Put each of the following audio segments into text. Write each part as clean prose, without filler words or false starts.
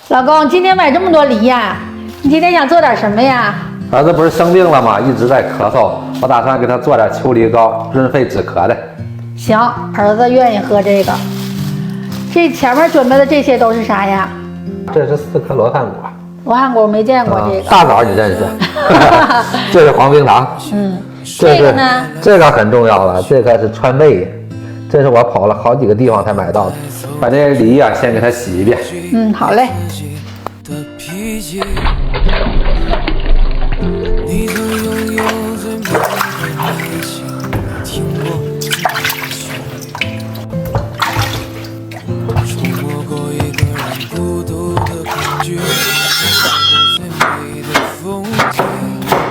老公，今天买这么多梨呀？你今天想做点什么呀？儿子不是生病了吗？一直在咳嗽，我打算给他做点秋梨膏，润肺止咳的。行，儿子愿意喝这个。这前面准备的这些都是啥呀？这是4颗罗汉果。罗汉果我没见过这个。大枣你认识？这是黄冰糖。这个呢？这个很重要了，这个是川贝，这是我跑了好几个地方才买到的。把这梨呀先给它洗一遍。好嘞。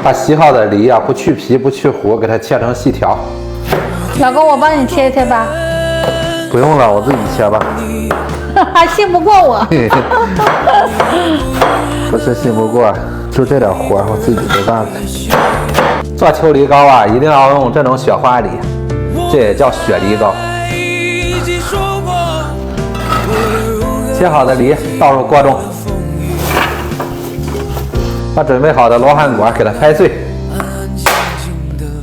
把洗好的梨啊，不去皮不去核，给它切成细条。老公，我帮你切切吧。不用了，我自己切吧。还信不过我。不是信不过，就这点活我自己就干了。做秋梨膏啊，一定要用这种雪花梨，这也叫雪梨膏。切好的梨倒入锅中，把准备好的罗汉果给它拍碎。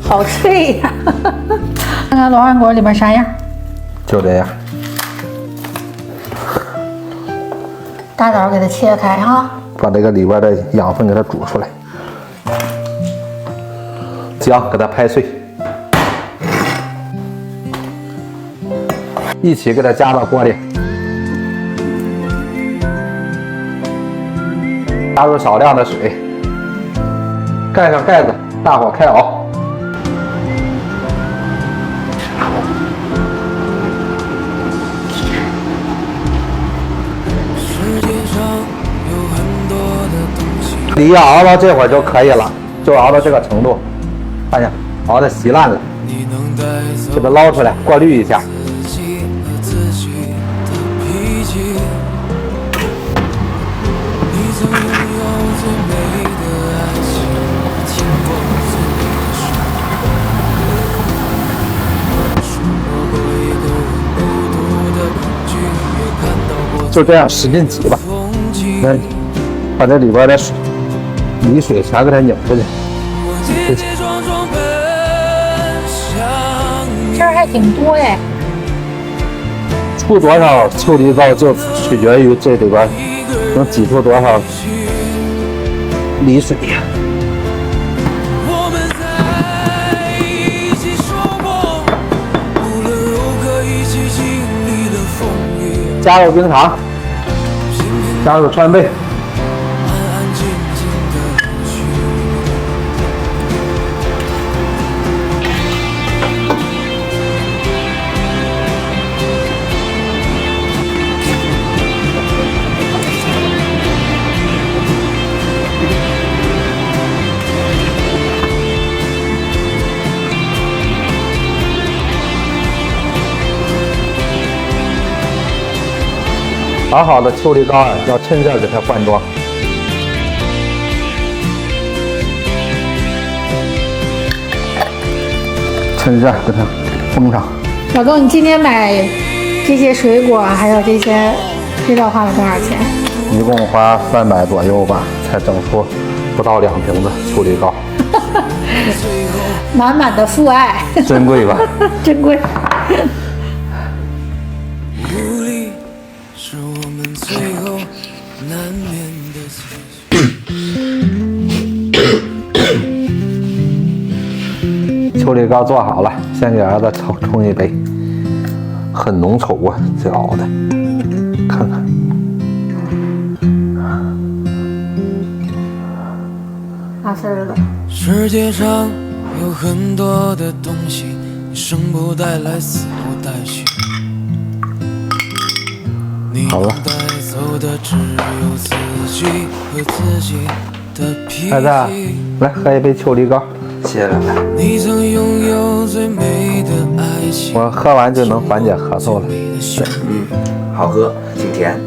好脆呀！看看罗汉果里面啥样？就这样。大枣给它切开哈，把这个里边的养分给它煮出来。姜给它拍碎，一起给它加到锅里，加入少量的水，盖上盖子，大火开熬。梨呀，熬到这会儿就可以了，就熬到这个程度，看见熬的稀烂了，给它捞出来，过滤一下。就这样使劲挤吧，那把这里边的梨水全给它拧出去。这儿还挺多哎。出多少秋梨膏就取决于这里边能挤出多少梨水呀。加入冰糖，加入川贝，好好的秋梨膏啊，要趁热给它灌装。趁热给它封上。老公，你今天买这些水果还有这些配料花了多少钱？一共花300左右吧，才整出不到2瓶子秋梨膏。满满的父爱，珍贵吧？珍贵。是我们最后难免的秋梨膏做好了，先给儿子冲一杯，很浓稠啊，这熬的，看看。啥事儿了？世界上有很多的东西，你生不带来，死不带去。好了，孩子，来喝一杯秋梨膏。谢谢奶奶。我喝完就能缓解咳嗽了。好喝，挺甜。